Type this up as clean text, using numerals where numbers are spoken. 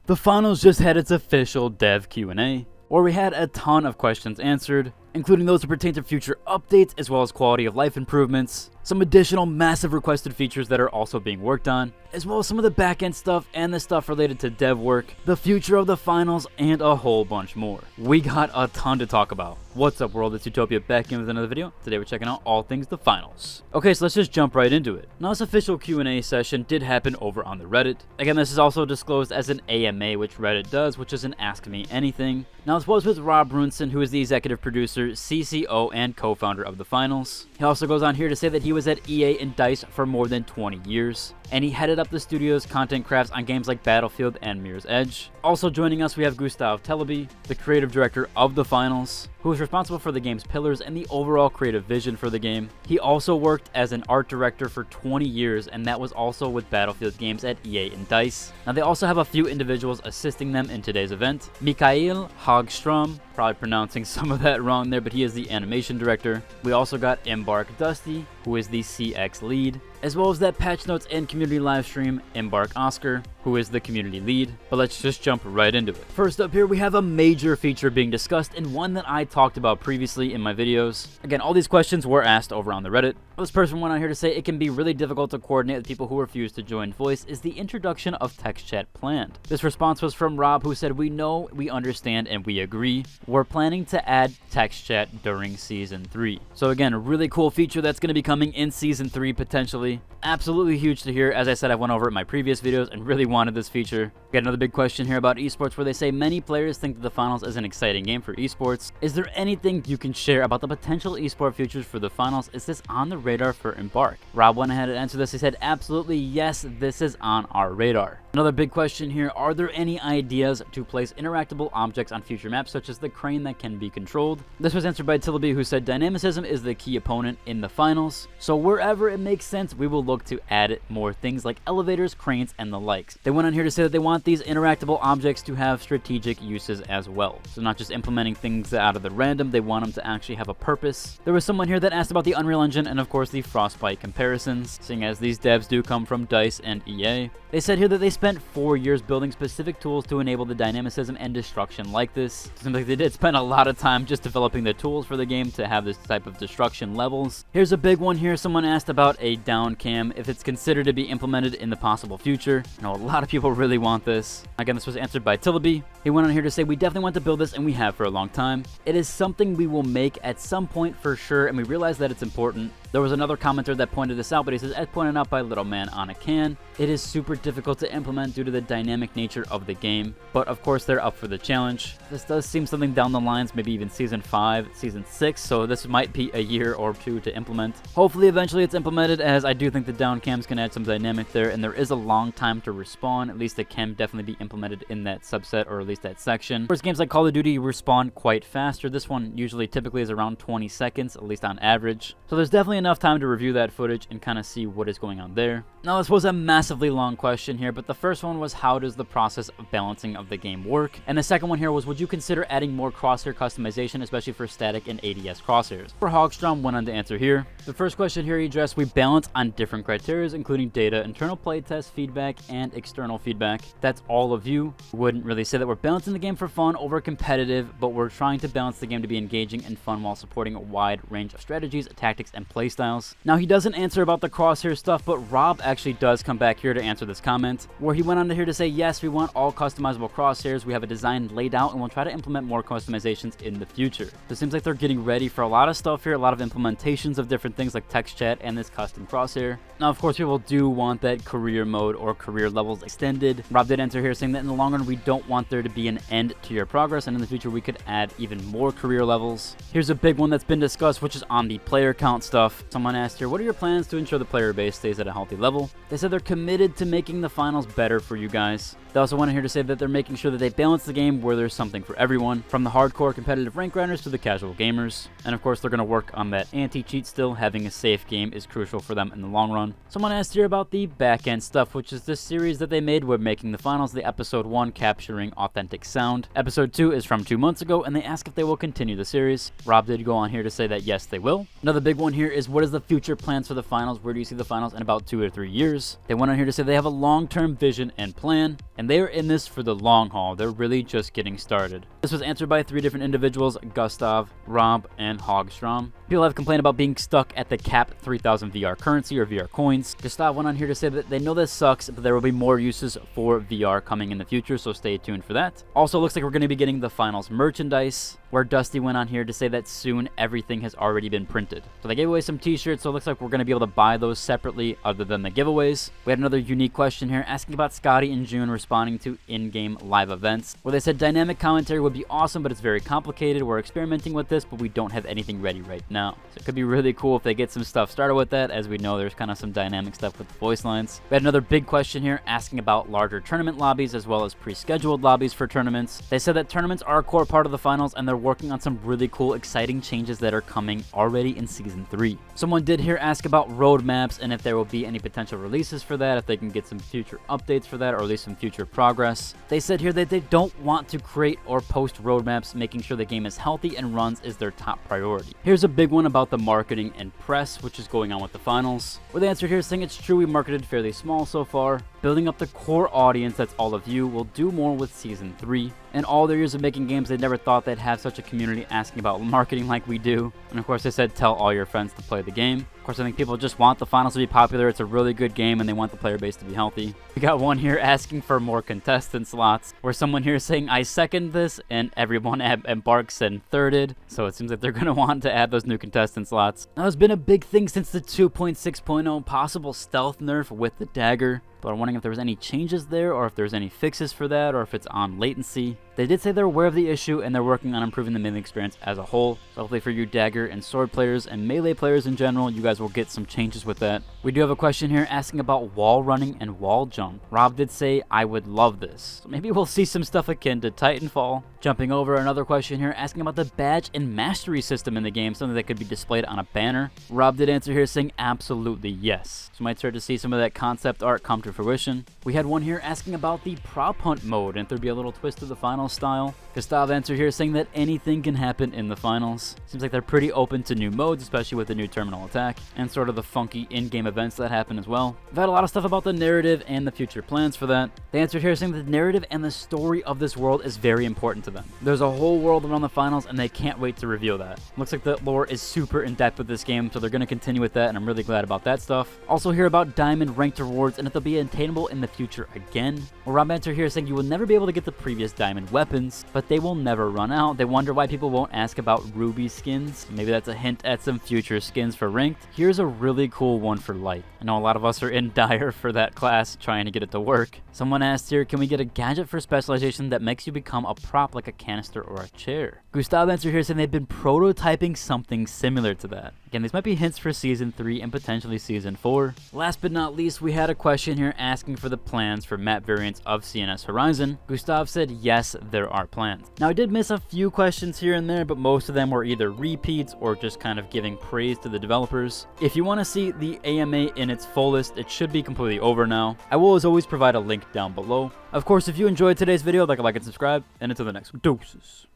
The finals just had its official dev Q&A, where we had a ton of questions answered, including those that pertain to future updates as well as quality of life improvements, some additional massive requested features that are also being worked on, as well as some of the back-end stuff and the stuff related to dev work, the future of the finals, and a whole bunch more. We got a ton to talk about. What's up world, it's Utopia back in with another video. Today we're checking out all things the finals. Okay, so let's just jump right into it. Now this official Q&A session did happen over on the Reddit. Again, this is also disclosed as an AMA, which Reddit does, which is an Ask Me Anything. Now this was with Rob Brunson, who is the executive producer, CCO, and co-founder of the finals. He also goes on here to say that he was at EA and DICE for more than 20 years. And he headed up the studio's content crafts on games like Battlefield and Mirror's Edge. Also joining us, we have Gustav Telebi, the creative director of the finals, who is responsible for the game's pillars and the overall creative vision for the game. He also worked as an art director for 20 years, and that was also with Battlefield games at EA and DICE. Now they also have a few individuals assisting them in today's event. Mikael Hagström, probably pronouncing some of that wrong there, but he is the animation director. We also got Embark Dusty, who is the CX lead, as well as that patch notes and community livestream, Embark Oscar, who is the community lead. But let's just jump right into it. First up here, we have a major feature being discussed, and one that I talked about previously in my videos. Again, all these questions were asked over on the Reddit. This person went on here to say it can be really difficult to coordinate with people who refuse to join voice. Is the introduction of text chat planned? This response was from Rob, who said, "We know, we understand, and we agree. We're planning to add text chat during Season 3. So again, a really cool feature that's going to be coming in Season 3 potentially. Absolutely huge to hear. As I said, I went over it in my previous videos and really wanted this feature. Got another big question here about esports, where they say many players think that the finals is an exciting game for esports. Is there anything you can share about the potential esport futures for the finals? Is this on the radar for Embark?" Rob went ahead and answered this. He said, "Absolutely yes, this is on our radar." Another big question here, are there any ideas to place interactable objects on future maps, such as the crane that can be controlled? This was answered by Tilby, who said dynamicism is the key opponent in the finals, so wherever it makes sense, we will look to add more things like elevators, cranes, and the likes. They went on here to say that they want these interactable objects to have strategic uses as well. So not just implementing things out of the random, they want them to actually have a purpose. There was someone here that asked about the Unreal Engine and of course the Frostbite comparisons, seeing as these devs do come from DICE and EA. They said here that they spent 4 years building specific tools to enable the dynamicism and destruction like this. It seems like they did spend a lot of time just developing the tools for the game to have this type of destruction levels. Here's a big one here. Someone asked about a down cam, if it's considered to be implemented in the possible future. I know a lot of people really want this. Again, this was answered by Tilby. He went on here to say, "We definitely want to build this, and we have for a long time. It is something we will make at some point for sure, and we realize that it's important." There was another commenter that pointed this out, but he says, as pointed out by Little Man on a Can, "It is super difficult to implement due to the dynamic nature of the game, but of course they're up for the challenge." This does seem something down the lines, maybe even Season 5, Season 6, so this might be a year or two to implement. Hopefully eventually it's implemented, as I do think the down cams can add some dynamic there, and there is a long time to respawn. At least it can definitely be implemented in that subset, or at least that section. Whereas games like Call of Duty respawn quite faster. This one usually typically is around 20 seconds, at least on average. So there's definitely enough time to review that footage and kind of see what is going on there. Now this was a massively long question here, but the first one was, how does the process of balancing of the game work? And the second one here was, would you consider adding more crosshair customization, especially for static and ADS crosshairs? For Hogstrom went on to answer here. The first question here he addressed, we balance on different criteria, including data, internal playtest feedback, and external feedback. That's all of you. Wouldn't really say that we're balancing the game for fun over competitive, but we're trying to balance the game to be engaging and fun while supporting a wide range of strategies, tactics, and playstyles. Now he doesn't answer about the crosshair stuff, but Rob actually does come back here to answer this comment, where he went on to here to say, yes, we want all customizable crosshairs. We have a design laid out, and we'll try to implement more customizations in the future. So it seems like they're getting ready for a lot of stuff here, a lot of implementations of different things like text chat and this custom crosshair. Now, of course, people do want that career mode or career levels extended. Rob did answer here saying that in the long run, we don't want there to be an end to your progress, and in the future, we could add even more career levels. Here's a big one that's been discussed, which is on the player count stuff. Someone asked here, what are your plans to ensure the player base stays at a healthy level? They said they're committed to making the finals better for you guys. They also went here to say that they're making sure that they balance the game where there's something for everyone, from the hardcore competitive rank grinders to the casual gamers. And of course, they're going to work on that anti-cheat still. Having a safe game is crucial for them in the long run. Someone asked here about the back-end stuff, which is this series that they made with making the finals, the episode 1 capturing authentic sound. Episode 2 is from 2 months ago, and they ask if they will continue the series. Rob did go on here to say that yes, they will. Another big one here is, what is the future plans for the finals? Where do you see the finals in about 2 or 3 years? They went on here to say they have a long-term vision and plan, and and they are in this for the long haul. They're really just getting started. This was answered by 3 different individuals: Gustav, Rob, and Hogstrom. People have complained about being stuck at the cap 3000 VR currency or VR coins. Gustav went on here to say that they know this sucks, but there will be more uses for VR coming in the future, so stay tuned for that. Also, looks like we're going to be getting the finals merchandise, where Dusty went on here to say that soon everything has already been printed. So they gave away some t-shirts, so it looks like we're going to be able to buy those separately other than the giveaways. We had another unique question here asking about Scotty and June responding to in-game live events, where they said dynamic commentary would be awesome, but it's very complicated. We're experimenting with this, but we don't have anything ready right now. So it could be really cool if they get some stuff started with that. As we know, there's kind of some dynamic stuff with the voice lines. We had another big question here asking about larger tournament lobbies as well as pre-scheduled lobbies for tournaments. They said that tournaments are a core part of the finals, and they're working on some really cool, exciting changes that are coming already in Season 3. Someone did here ask about roadmaps and if there will be any potential releases for that, if they can get some future updates for that, or at least some future progress. They said here that they don't want to create or post roadmaps. Making sure the game is healthy and runs is their top priority. Here's a big one about the marketing and press, which is going on with the finals, where the answer here is saying it's true, we marketed fairly small so far. Building up the core audience, that's all of you, will do more with Season 3. In all their years of making games, they never thought they'd have such a community asking about marketing like we do. And of course, they said tell all your friends to play the game. Of course, I think people just want the finals to be popular. It's a really good game, and they want the player base to be healthy. We got one here asking for more contestant slots, where someone here is saying, I second this, and everyone at Embark said thirded. So it seems like they're going to want to add those new contestant slots. Now, it's been a big thing since the 2.6.0 possible stealth nerf with the dagger. But I'm wondering if there was any changes there, or if there's any fixes for that, or if it's on latency. They did say they're aware of the issue, and they're working on improving the melee experience as a whole. So hopefully for you dagger and sword players and melee players in general, you guys will get some changes with that. We do have a question here asking about wall running and wall jump. Rob did say, I would love this. So maybe we'll see some stuff akin to Titanfall. Jumping over, another question here asking about the badge and mastery system in the game, something that could be displayed on a banner. Rob did answer here saying absolutely yes. So might start to see some of that concept art come to fruition. We had one here asking about the prop hunt mode, and if there'd be a little twist to the finals style. Gustav answered here saying that anything can happen in the finals. Seems like they're pretty open to new modes, especially with the new terminal attack, and sort of the funky in-game events that happen as well. We've had a lot of stuff about the narrative and the future plans for that. They answered here saying that the narrative and the story of this world is very important to them. There's a whole world around the finals, and they can't wait to reveal that. Looks like the lore is super in-depth with this game, so they're going to continue with that, and I'm really glad about that stuff. Also hear about diamond ranked rewards, and if they'll be attainable in the future again. Well, Rob answered here saying you will never be able to get the previous diamond weapons, but they will never run out. They wonder why people won't ask about ruby skins. Maybe that's a hint at some future skins for ranked. Here's a really cool one for light. I know a lot of us are in dire for that class, trying to get it to work. Someone asked here, can we get a gadget for specialization that makes you become a prop like a canister or a chair? Gustav answered here saying they've been prototyping something similar to that. Again, these might be hints for Season 3 and potentially Season 4. Last but not least, we had a question here asking for the plans for map variants of CNS Horizon. Gustav said yes, there are plans. Now, I did miss a few questions here and there, but most of them were either repeats or just kind of giving praise to the developers. If you want to see the AMA in its fullest, it should be completely over now. I will as always provide a link down below. Of course, if you enjoyed today's video, like and subscribe, and until the next one, deuces.